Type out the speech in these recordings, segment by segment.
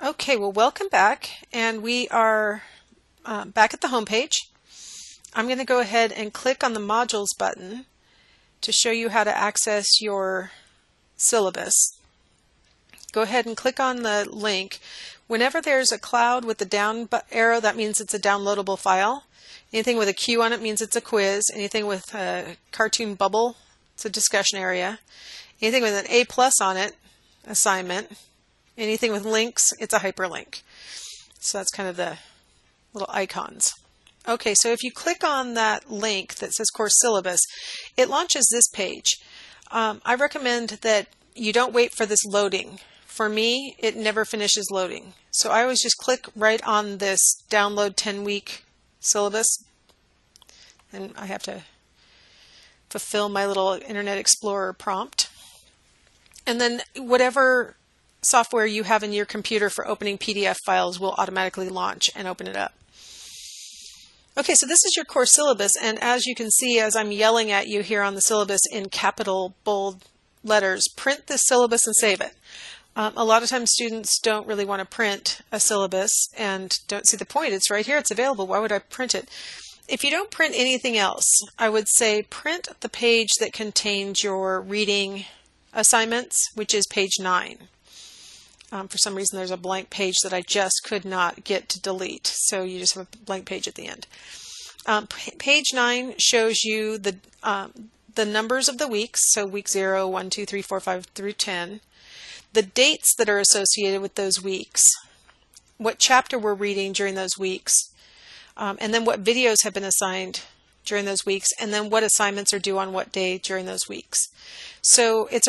Okay, well, welcome back, and we are back at the home page. I'm going to go ahead and click on the Modules button to show you how to access your syllabus. Go ahead and click on the link. Whenever there's a cloud with the down arrow, that means it's a downloadable file. Anything with a Q on it means it's a quiz. Anything with a cartoon bubble, it's a discussion area. Anything with an A+ on it, assignment. Anything with links, it's a hyperlink. So that's kind of the little icons. Okay, so if you click on that link that says Course Syllabus, it launches this page. I recommend that you don't wait for this loading. For me, it never finishes loading. So I always just click right on this download 10-week syllabus. And I have to fulfill my little Internet Explorer prompt. And then whatever software you have in your computer for opening PDF files will automatically launch and open it up. Okay, so this is your course syllabus, and as you can see, as I'm yelling at you here on the syllabus in capital bold letters, print this syllabus and save it. A lot of times students don't really want to print a syllabus and don't see the point. It's right here, it's available. Why would I print it? If you don't print anything else, I would say print the page that contains your reading assignments, which is page 9. For some reason, there's a blank page that I just could not get to delete. So you just have a blank page at the end. Page 9 shows you the numbers of the weeks. So week 0, 1, 2, 3, 4, 5 through 10. The dates that are associated with those weeks. What chapter we're reading during those weeks. And then what videos have been assigned during those weeks. And then what assignments are due on what day during those weeks. So it's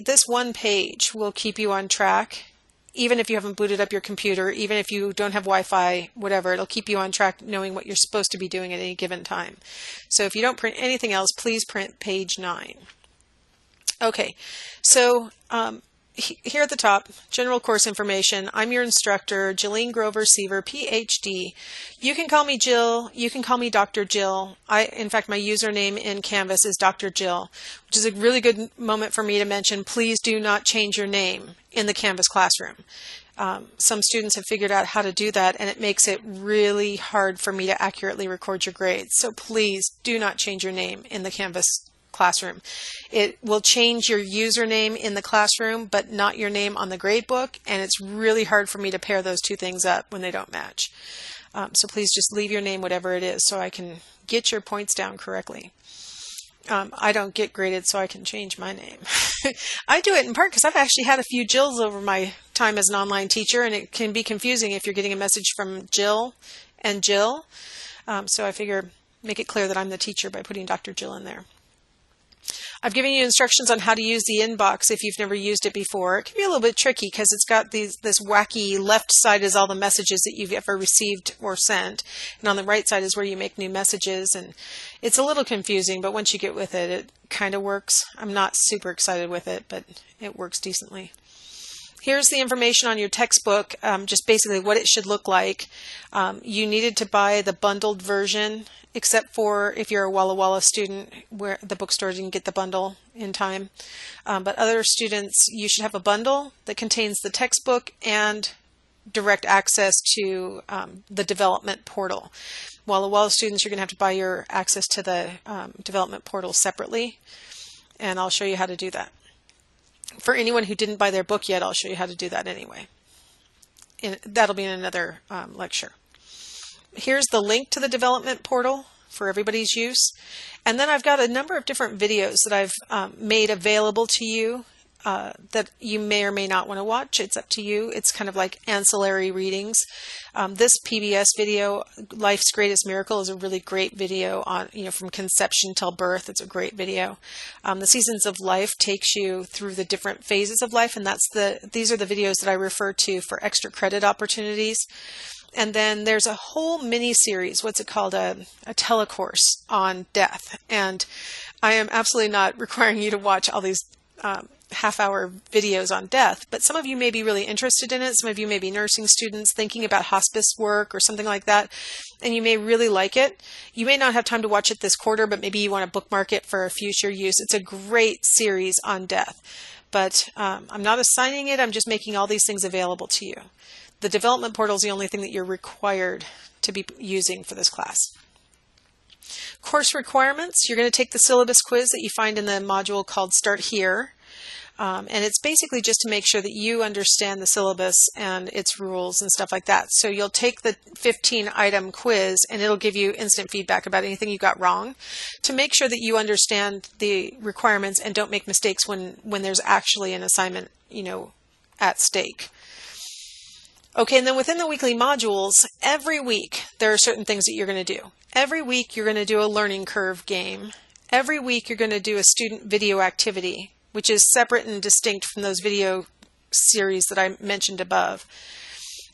this one page will keep you on track, even if you haven't booted up your computer, even if you don't have Wi-Fi, whatever, it'll keep you on track knowing what you're supposed to be doing at any given time. So if you don't print anything else, please print page 9. Okay, so here at the top, general course information. I'm your instructor, Jillian Grover Seaver, PhD. You can call me Jill. You can call me Dr. Jill. In fact, my username in Canvas is Dr. Jill, which is a really good moment for me to mention, please do not change your name in the Canvas classroom. Some students have figured out how to do that, and it makes it really hard for me to accurately record your grades. So please do not change your name in the Canvas classroom. It will change your username in the classroom, but not your name on the gradebook, and it's really hard for me to pair those two things up when they don't match. So please just leave your name whatever it is so I can get your points down correctly. I don't get graded, so I can change my name. I do it in part because I've actually had a few Jills over my time as an online teacher, and it can be confusing if you're getting a message from Jill and Jill. So I figure make it clear that I'm the teacher by putting Dr. Jill in there. I've given you instructions on how to use the inbox if you've never used it before. It can be a little bit tricky because it's got this wacky left side is all the messages that you've ever received or sent, and on the right side is where you make new messages, and it's a little confusing, but once you get with it, it kind of works. I'm not super excited with it, but it works decently. Here's the information on your textbook, just basically what it should look like. You needed to buy the bundled version, except for if you're a Walla Walla student where the bookstore didn't get the bundle in time. But other students, you should have a bundle that contains the textbook and direct access to the development portal. Walla Walla students, you're going to have to buy your access to the development portal separately, and I'll show you how to do that. For anyone who didn't buy their book yet, I'll show you how to do that anyway. That'll be in another lecture. Here's the link to the development portal for everybody's use. And then I've got a number of different videos that I've made available to you that you may or may not want to watch. It's up to you. It's kind of like ancillary readings. This PBS video, Life's Greatest Miracle, is a really great video on, from conception till birth. It's a great video. The Seasons of Life takes you through the different phases of life, and these are the videos that I refer to for extra credit opportunities. And then there's a whole mini series, what's it called, a telecourse on death. And I am absolutely not requiring you to watch all these half-hour videos on death, but some of you may be really interested in it. Some of you may be nursing students thinking about hospice work or something like that, and you may really like it. You may not have time to watch it this quarter, but maybe you want to bookmark it for a future use. It's a great series on death. but I'm not assigning it. I'm just making all these things available to you. The development portal is the only thing that you're required to be using for this class. Course requirements, you're going to take the syllabus quiz that you find in the module called Start Here. And it's basically just to make sure that you understand the syllabus and its rules and stuff like that. So you'll take the 15-item quiz and it'll give you instant feedback about anything you got wrong to make sure that you understand the requirements and don't make mistakes when there's actually an assignment, at stake. Okay, and then within the weekly modules, every week there are certain things that you're going to do. Every week you're going to do a learning curve game. Every week you're going to do a student video activity, which is separate and distinct from those video series that I mentioned above.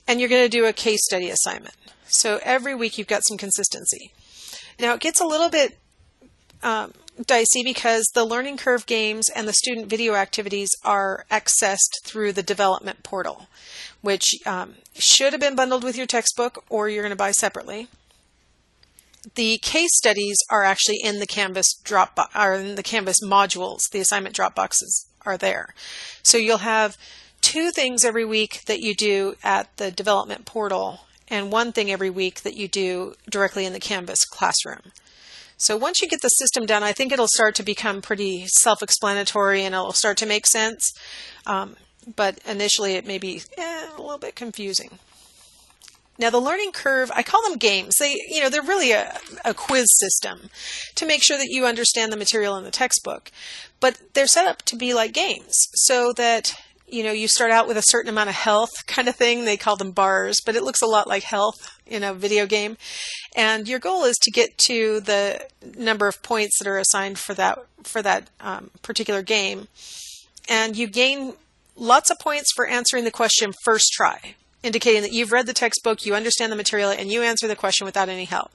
And you're going to do a case study assignment. So every week you've got some consistency. Now it gets a little bit dicey because the learning curve games and the student video activities are accessed through the development portal, which should have been bundled with your textbook or you're going to buy separately. The case studies are actually in the Canvas in the Canvas modules. The assignment drop boxes are there. So you'll have 2 things every week that you do at the development portal and 1 thing every week that you do directly in the Canvas classroom. So once you get the system done, I think it'll start to become pretty self-explanatory and it'll start to make sense. But initially it may be a little bit confusing. Now the learning curve, I call them games. They're really a quiz system to make sure that you understand the material in the textbook. But they're set up to be like games so that you start out with a certain amount of health kind of thing. They call them bars, but it looks a lot like health in a video game. And your goal is to get to the number of points that are assigned for that particular game. And you gain lots of points for answering the question first try, indicating that you've read the textbook, you understand the material, and you answer the question without any help.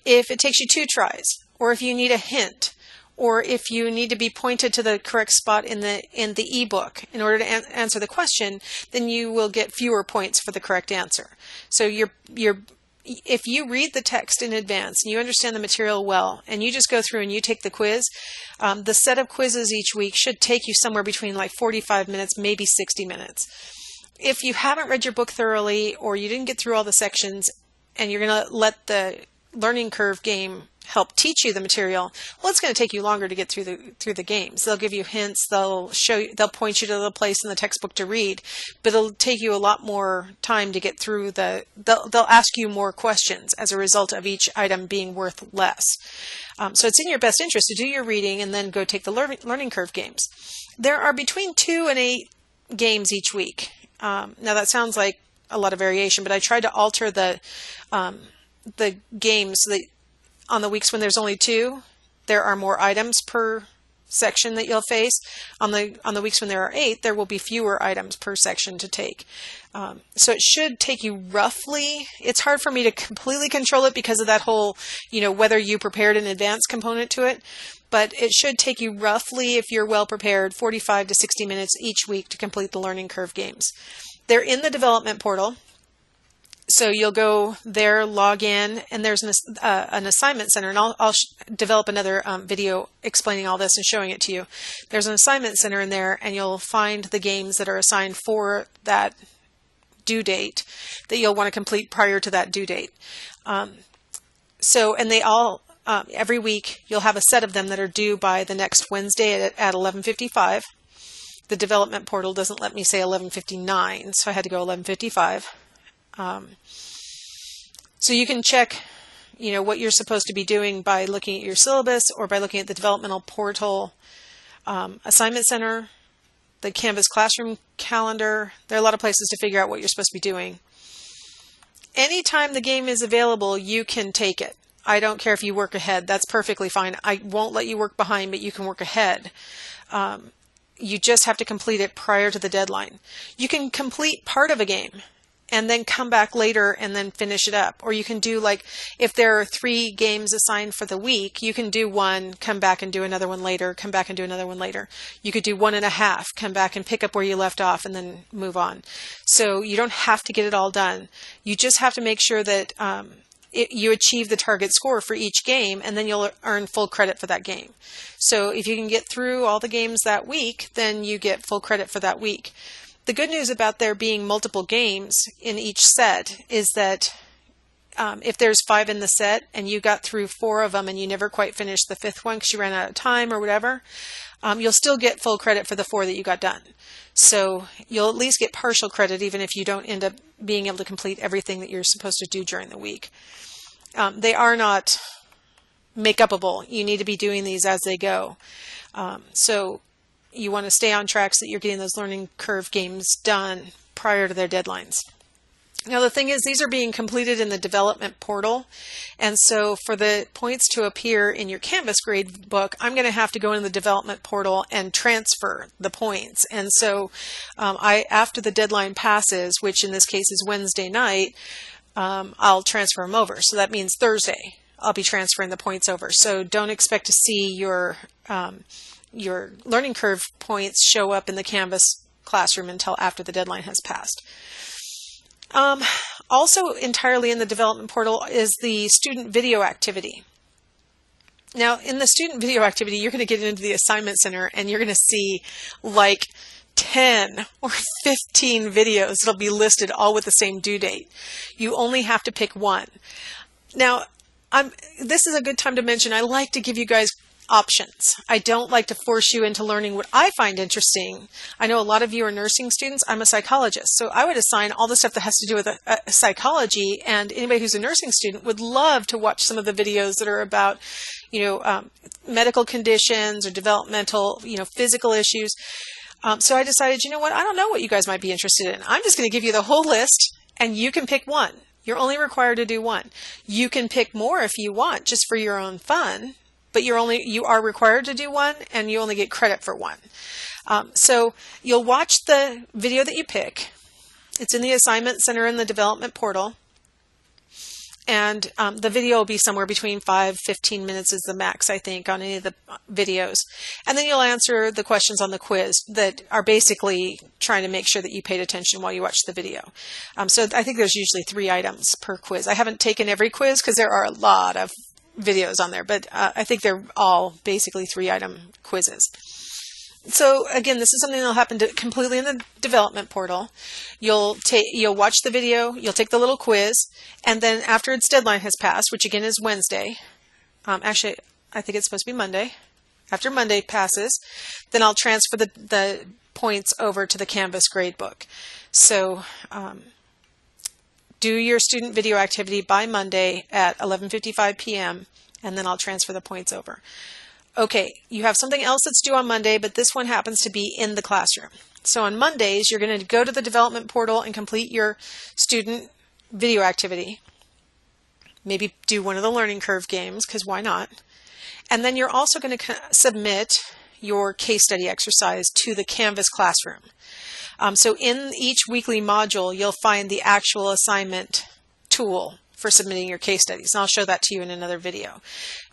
If it takes you 2 tries, or if you need a hint, or if you need to be pointed to the correct spot in the ebook in order to answer the question, then you will get fewer points for the correct answer. So if you read the text in advance and you understand the material well, and you just go through and you take the quiz, the set of quizzes each week should take you somewhere between like 45 minutes, maybe 60 minutes. If you haven't read your book thoroughly or you didn't get through all the sections and you're going to let the learning curve game help teach you the material, well, it's going to take you longer to get through the games. They'll give you hints, they'll point you to the place in the textbook to read, but it'll take you a lot more time to get through they'll ask you more questions as a result of each item being worth less. So it's in your best interest to do your reading and then go take the learning curve games. There are between 2 and 8 games each week. Now that sounds like a lot of variation, but I tried to alter the games so that on the weeks when there's only 2, there are more items per section that you'll face. On the weeks when there are 8, there will be fewer items per section to take. So it should take you roughly, it's hard for me to completely control it because of that whole, whether you prepared in advance component to it, but it should take you roughly, if you're well prepared, 45 to 60 minutes each week to complete the learning curve games. They're in the development portal. So you'll go there, log in, and there's an assignment center, and I'll develop another video explaining all this and showing it to you. There's an assignment center in there, and you'll find the games that are assigned for that due date that you'll want to complete prior to that due date. And they all, every week, you'll have a set of them that are due by the next Wednesday at 11:55. The development portal doesn't let me say 11:59, so I had to go 11:55. So you can check, what you're supposed to be doing by looking at your syllabus or by looking at the developmental portal assignment center, the Canvas classroom calendar. There are a lot of places to figure out what you're supposed to be doing. Anytime the game is available, you can take it. I don't care if you work ahead. That's perfectly fine. I won't let you work behind, but you can work ahead. You just have to complete it prior to the deadline. You can complete part of a game and then come back later and then finish it up. Or you can do, like, if there are 3 games assigned for the week, you can do 1, come back and do another one later, come back and do another one later. You could do 1.5, come back and pick up where you left off and then move on. So you don't have to get it all done. You just have to make sure that you achieve the target score for each game, and then you'll earn full credit for that game. So if you can get through all the games that week, then you get full credit for that week. The good news about there being multiple games in each set is that if there's 5 in the set and you got through 4 of them and you never quite finished the 5th one because you ran out of time or whatever, you'll still get full credit for the 4 that you got done. So you'll at least get partial credit even if you don't end up being able to complete everything that you're supposed to do during the week. They are not make-upable. You need to be doing these as they go. So you want to stay on track so that you're getting those learning curve games done prior to their deadlines. Now the thing is, these are being completed in the development portal, and so for the points to appear in your Canvas grade book, I'm going to have to go in the development portal and transfer the points. And so after the deadline passes, which in this case is Wednesday night, I'll transfer them over. So that means Thursday I'll be transferring the points over. So don't expect to see your learning curve points show up in the Canvas classroom until after the deadline has passed. Also entirely in the development portal is the student video activity. Now in the student video activity, you're going to get into the assignment center and you're going to see like 10 or 15 videos that'll be listed all with the same due date. You only have to pick one. Now, this is a good time to mention, I like to give you guys options. I don't like to force you into learning what I find interesting. I know a lot of you are nursing students. I'm a psychologist, so I would assign all the stuff that has to do with psychology, and anybody who's a nursing student would love to watch some of the videos that are about, medical conditions or developmental, physical issues. So I decided, you know what, I don't know what you guys might be interested in. I'm just going to give you the whole list, and you can pick one. You're only required to do one. You can pick more if you want, just for your own fun. But you are required to do one, and you only get credit for one. So you'll watch the video that you pick. It's in the assignment center in the development portal. And the video will be somewhere between 5-15 minutes is the max, I think, on any of the videos. And then you'll answer the questions on the quiz that are basically trying to make sure that you paid attention while you watch the video. So I think there's usually 3 items per quiz. I haven't taken every quiz because there are a lot of videos on there, but I think they're all basically 3-item quizzes. So again, this is something that'll happen completely in the development portal. You'll watch the video, you'll take the little quiz, and then after its deadline has passed, which again is Wednesday, actually I think it's supposed to be Monday. After Monday passes, then I'll transfer the points over to the Canvas gradebook. So do your student video activity by Monday at 11:55 p.m. and then I'll transfer the points over. Okay, you have something else that's due on Monday, but this one happens to be in the classroom. So on Mondays, you're going to go to the development portal and complete your student video activity. Maybe do one of the learning curve games, because why not? And then you're also going to submit your case study exercise to the Canvas classroom. So in each weekly module, you'll find the actual assignment tool for submitting your case studies. And I'll show that to you in another video.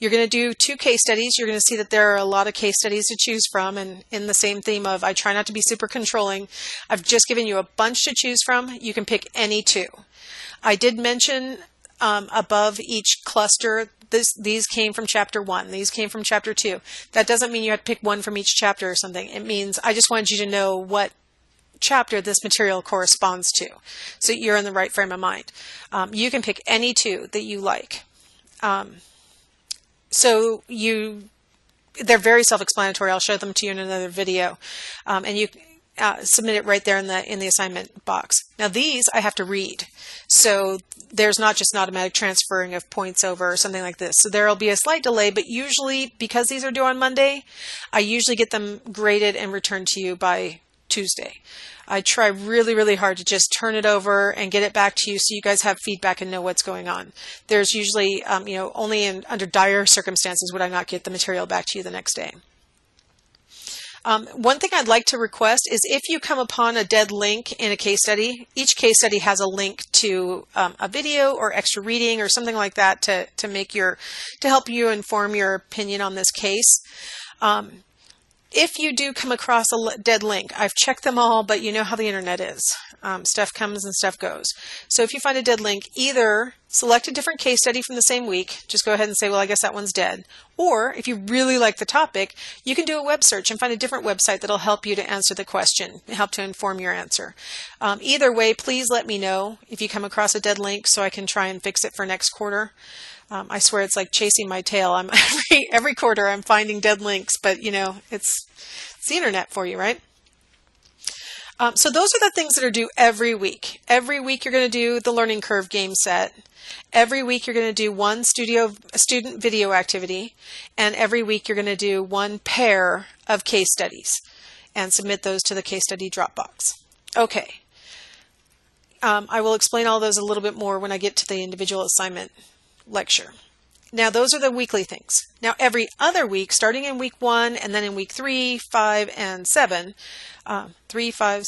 You're going to do 2 case studies. You're going to see that there are a lot of case studies to choose from. And in the same theme of, I try not to be super controlling, I've just given you a bunch to choose from. You can pick any 2. I did mention above each cluster, these came from chapter 1. These came from chapter 2. That doesn't mean you have to pick one from each chapter or something. It means I just wanted you to know what chapter this material corresponds to, so you're in the right frame of mind. You can pick any 2 that you like. They're very self-explanatory. I'll show them to you in another video, and you submit it right there in the assignment box. Now these I have to read, so there's not just an automatic transferring of points over or something like this. So there will be a slight delay, but usually, because these are due on Monday, I usually get them graded and returned to you by Tuesday. I try really, really hard to just turn it over and get it back to you so you guys have feedback and know what's going on. There's usually, only under dire circumstances would I not get the material back to you the next day. One thing I'd like to request is if you come upon a dead link in a case study, each case study has a link to a video or extra reading or something like that to help you inform your opinion on this case. If you do come across a dead link, I've checked them all, but you know how the internet is. Stuff comes and stuff goes. So if you find a dead link, either select a different case study from the same week. Just go ahead and say, well, I guess that one's dead. Or if you really like the topic, you can do a web search and find a different website that'll help you to answer the question, help to inform your answer. Either way, please let me know if you come across a dead link so I can try and fix it for next quarter. I swear it's like chasing my tail. I'm every quarter I'm finding dead links, but you know, it's the internet for you, right? So those are the things that are due every week. Every week you're going to do the learning curve game set. Every week you're going to do one student video activity, and every week you're going to do one pair of case studies and submit those to the case study Dropbox. Okay. I will explain all those a little bit more when I get to the individual assignment lecture. Now, those are the weekly things. Now, every other week, starting in week 1 and then in week 3, 5, and 7, 3, 5,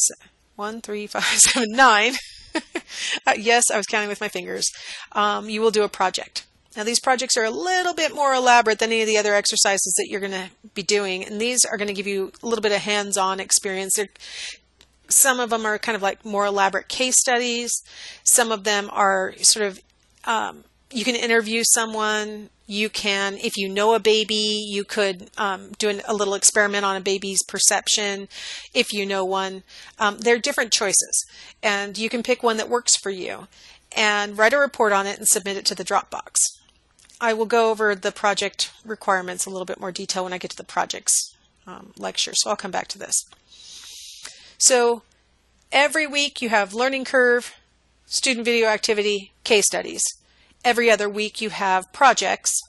1, 3, 5, 7, 9. Yes, I was counting with my fingers. You will do a project. Now, these projects are a little bit more elaborate than any of the other exercises that you're going to be doing, and these are going to give you a little bit of hands-on experience. Some of them are kind of like more elaborate case studies. Some of them are sort of you can interview someone. You can, if you know a baby, you could do a little experiment on a baby's perception if you know one. They're different choices, and you can pick one that works for you and write a report on it and submit it to the Dropbox. I will go over the project requirements a little bit more detail when I get to the projects lecture, so I'll come back to this. So every week you have learning curve, student video activity, case studies. Every other week you have projects,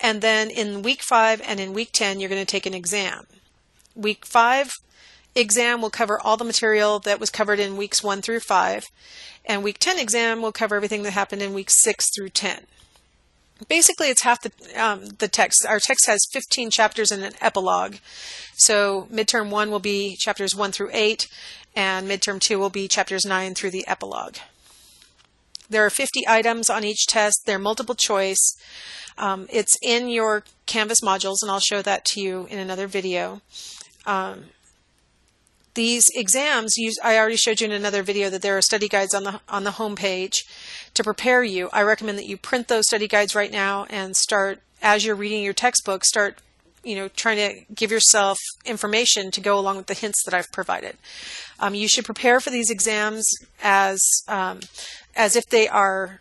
and then in week 5 and in week 10 you're going to take an exam. Week 5 exam will cover all the material that was covered in weeks 1 through 5, and week 10 exam will cover everything that happened in weeks 6 through 10. Basically, it's half the text. Our text has 15 chapters and an epilogue. So midterm 1 will be chapters 1 through 8, and midterm 2 will be chapters 9 through the epilogue. There are 50 items on each test. They're multiple choice. It's in your Canvas modules, and I'll show that to you in another video. These exams, I already showed you in another video that there are study guides on the home page to prepare you. I recommend that you print those study guides right now and start, as you're reading your textbook, start trying to give yourself information to go along with the hints that I've provided. You should prepare for these exams as if they are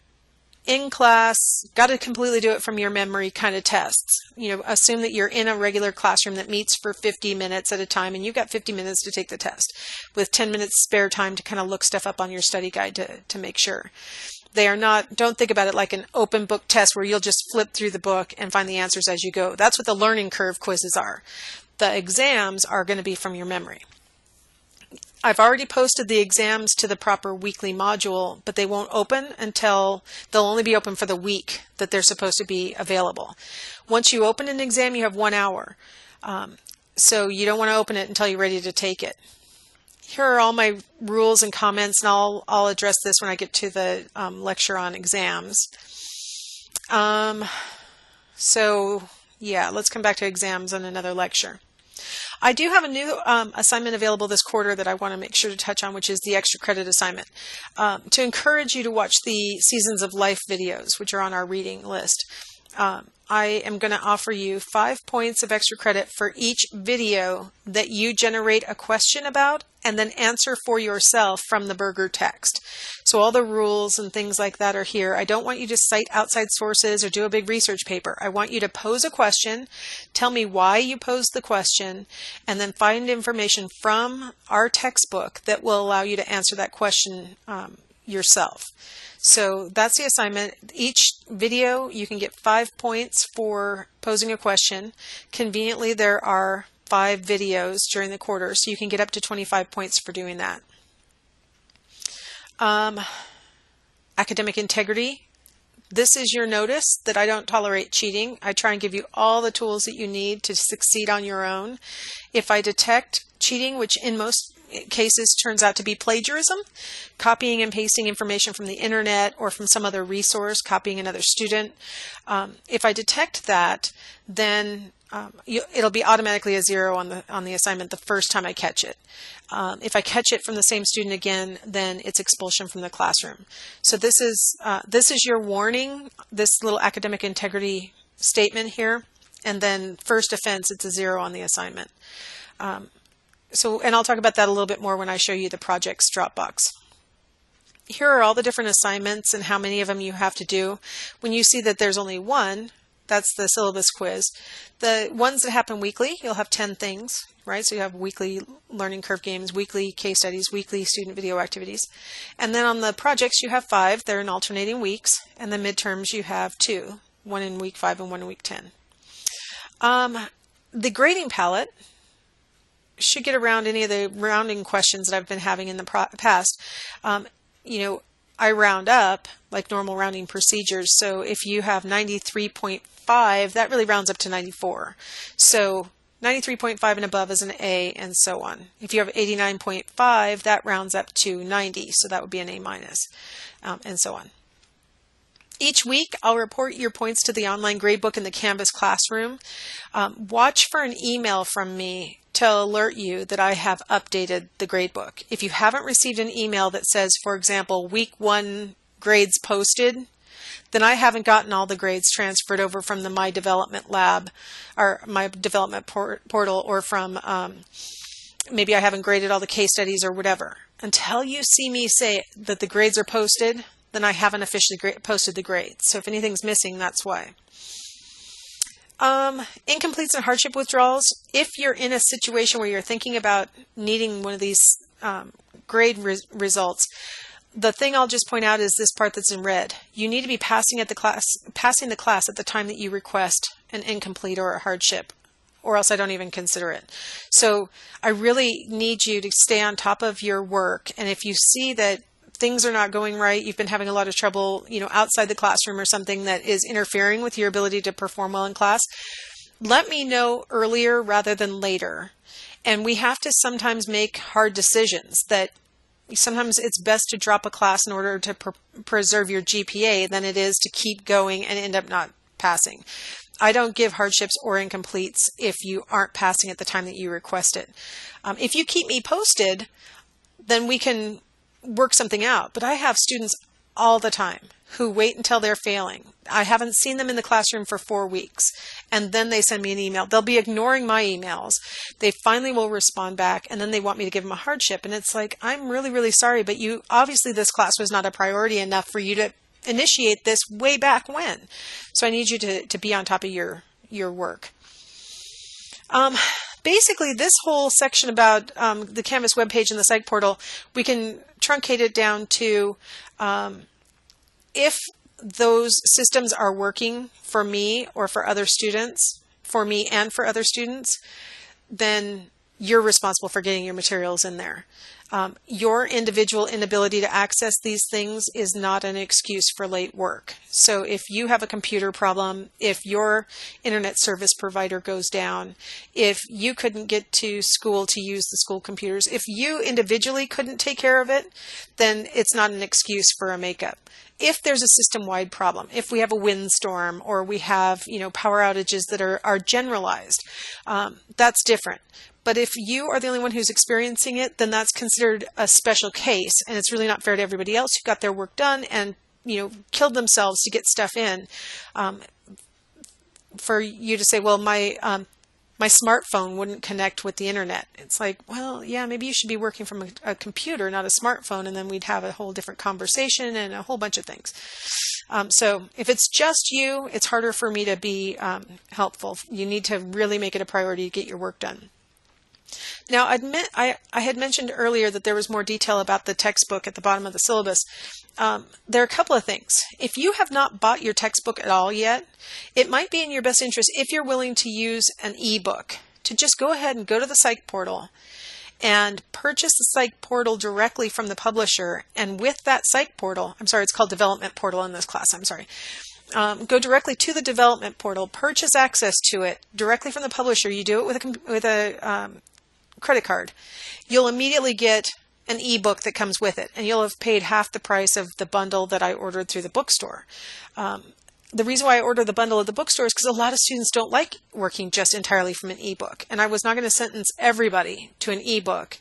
in class, got to completely do it from your memory kind of tests. Assume that you're in a regular classroom that meets for 50 minutes at a time, and you've got 50 minutes to take the test with 10 minutes spare time to kind of look stuff up on your study guide to make sure. They are not, don't think about it like an open book test where you'll just flip through the book and find the answers as you go. That's what the learning curve quizzes are. The exams are going to be from your memory. I've already posted the exams to the proper weekly module, but they won't open until they'll only be open for the week that they're supposed to be available. Once you open an exam, you have 1 hour. So you don't want to open it until you're ready to take it. Here are all my rules and comments, and I'll address this when I get to the lecture on exams. So yeah, let's come back to exams in another lecture. I do have a new assignment available this quarter that I want to make sure to touch on, which is the extra credit assignment. To encourage you to watch the Seasons of Life videos, which are on our reading list. I am going to offer you 5 points of extra credit for each video that you generate a question about and then answer for yourself from the Burger text. So all the rules and things like that are here. I don't want you to cite outside sources or do a big research paper. I want you to pose a question, tell me why you posed the question, and then find information from our textbook that will allow you to answer that question yourself. So that's the assignment. Each video, you can get 5 points for posing a question. Conveniently, there are 5 videos during the quarter, so you can get up to 25 points for doing that. Academic integrity. This is your notice that I don't tolerate cheating. I try and give you all the tools that you need to succeed on your own. If I detect cheating, which in most cases turns out to be plagiarism, copying and pasting information from the internet or from some other resource, copying another student. If I detect that, then it'll be automatically a 0 on the assignment the first time I catch it. If I catch it from the same student again, then it's expulsion from the classroom. So this is your warning, this little academic integrity statement here, and then first offense, it's a 0 on the assignment. And I'll talk about that a little bit more when I show you the projects Dropbox. Here are all the different assignments and how many of them you have to do. When you see that there's only one, that's the syllabus quiz. The ones that happen weekly, you'll have 10 things, right? So you have weekly learning curve games, weekly case studies, weekly student video activities. And then on the projects, you have 5. They're in alternating weeks. And the midterms, you have 2, one in week 5 and one in week 10. The grading palette should get around any of the rounding questions that I've been having in the past. I round up like normal rounding procedures. So if you have 93.5, that really rounds up to 94. So 93.5 and above is an A, and so on. If you have 89.5, that rounds up to 90. So that would be an A minus, and so on. Each week, I'll report your points to the online gradebook in the Canvas classroom. Watch for an email from me to alert you that I have updated the gradebook. If you haven't received an email that says, for example, week 1 grades posted, then I haven't gotten all the grades transferred over from the My Development Lab or My Development Portal, or from maybe I haven't graded all the case studies or whatever. Until you see me say that the grades are posted, then I haven't officially posted the grades. So if anything's missing, that's why. Incompletes and hardship withdrawals. If you're in a situation where you're thinking about needing one of these grade results, the thing I'll just point out is this part that's in red. You need to be passing the class at the time that you request an incomplete or a hardship, or else I don't even consider it. So I really need you to stay on top of your work, and if you see that things are not going right, you've been having a lot of trouble, outside the classroom or something that is interfering with your ability to perform well in class, let me know earlier rather than later. And we have to sometimes make hard decisions that sometimes it's best to drop a class in order to preserve your GPA than it is to keep going and end up not passing. I don't give hardships or incompletes if you aren't passing at the time that you request it. If you keep me posted, then we can work something out. But I have students all the time who wait until they're failing. I haven't seen them in the classroom for 4 weeks, and then they send me an email. They'll be ignoring my emails. They finally will respond back, and then they want me to give them a hardship. And it's like, I'm really, really sorry, but obviously this class was not a priority enough for you to initiate this way back when. So I need you to be on top of your work. Basically, this whole section about the Canvas webpage and the Psych portal, we can truncate it down to if those systems are working for me or for other students, for me and for other students, then you're responsible for getting your materials in there. Your individual inability to access these things is not an excuse for late work. So if you have a computer problem, if your internet service provider goes down, if you couldn't get to school to use the school computers, if you individually couldn't take care of it, then it's not an excuse for a makeup. If there's a system-wide problem, if we have a windstorm or we have, power outages that are generalized, that's different. But if you are the only one who's experiencing it, then that's considered a special case, and it's really not fair to everybody else who got their work done and killed themselves to get stuff in. For you to say, well, my smartphone wouldn't connect with the internet. It's like, well, yeah, maybe you should be working from a computer, not a smartphone, and then we'd have a whole different conversation and a whole bunch of things. So if it's just you, it's harder for me to be helpful. You need to really make it a priority to get your work done. Now, I had mentioned earlier that there was more detail about the textbook at the bottom of the syllabus. There are a couple of things. If you have not bought your textbook at all yet, it might be in your best interest, if you're willing to use an ebook, to just go ahead and go to the Psych portal and purchase the Psych portal directly from the publisher. And with that Psych portal, it's called Development Portal in this class, go directly to the Development Portal, purchase access to it directly from the publisher. You do it with a credit card. You'll immediately get an ebook that comes with it, and you'll have paid half the price of the bundle that I ordered through the bookstore. the reason why I order the bundle at the bookstore is because a lot of students don't like working just entirely from an ebook. And I was not going to sentence everybody to an ebook,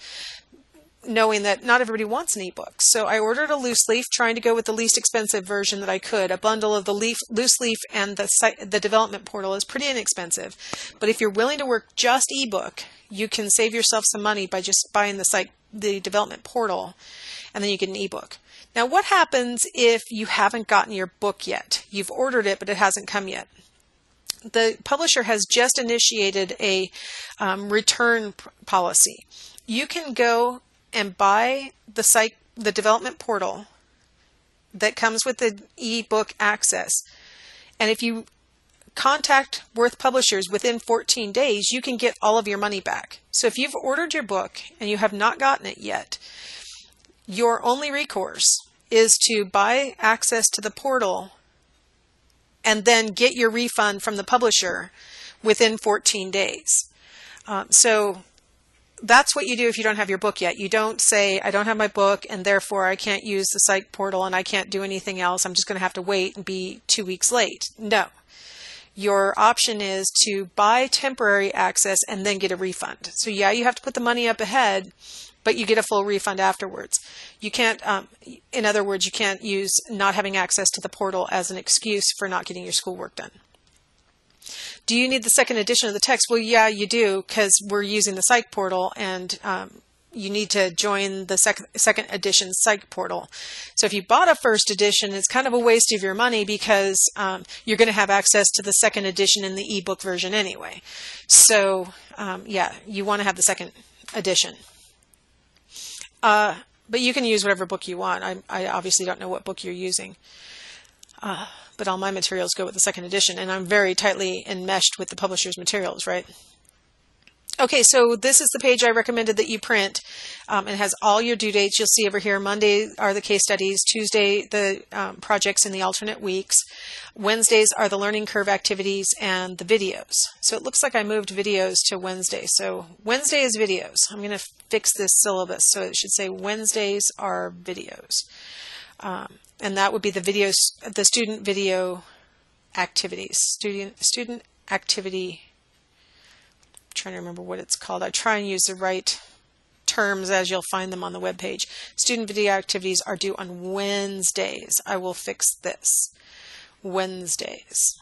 knowing that not everybody wants an ebook. So I ordered a loose leaf, trying to go with the least expensive version that I could. A bundle of the loose leaf and the development portal is pretty inexpensive. But if you're willing to work just ebook, you can save yourself some money by just buying the development portal, and then you get an ebook. Now, what happens if you haven't gotten your book yet? You've ordered it, but it hasn't come yet. The publisher has just initiated a return policy. You can go and buy the development portal that comes with the ebook access. And if you contact Worth Publishers within 14 days, you can get all of your money back. So if you've ordered your book and you have not gotten it yet, your only recourse is to buy access to the portal and then get your refund from the publisher within 14 days. So that's what you do if you don't have your book yet. You don't say, I don't have my book and therefore I can't use the psych portal and I can't do anything else. I'm just going to have to wait and be 2 weeks late. No. Your option is to buy temporary access and then get a refund. So yeah, you have to put the money up ahead, but you get a full refund afterwards. You can't, in other words, you can't use not having access to the portal as an excuse for not getting your schoolwork done. Do you need the second edition of the text? Well, yeah, you do, because we're using the psych portal, and you need to join the second edition psych portal. So if you bought a first edition, it's kind of a waste of your money because you're going to have access to the second edition in the ebook version anyway. So yeah, you want to have the second edition. But you can use whatever book you want. I obviously don't know what book you're using. But all my materials go with the second edition, and I'm very tightly enmeshed with the publisher's materials, right? Okay, so this is the page I recommended that you print. It has all your due dates. You'll see over here, Monday are the case studies, Tuesday the projects in the alternate weeks, Wednesdays are the learning curve activities and the videos. So it looks like I moved videos to Wednesday. So Wednesday is videos. I'm going to fix this syllabus so it should say Wednesdays are videos. And that would be the videos, the student video activities, student activity. I'm trying to remember what it's called. I try and use the right terms as you'll find them on the web page. Student video activities are due on Wednesdays. I will fix this. Wednesdays.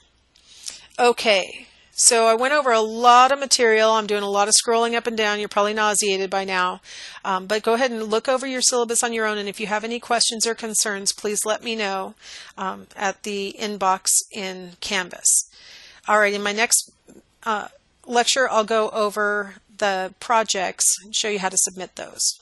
Okay. So I went over a lot of material. I'm doing a lot of scrolling up and down. You're probably nauseated by now. But go ahead and look over your syllabus on your own. And if you have any questions or concerns, please let me know at the inbox in Canvas. All right, in my next lecture, I'll go over the projects and show you how to submit those.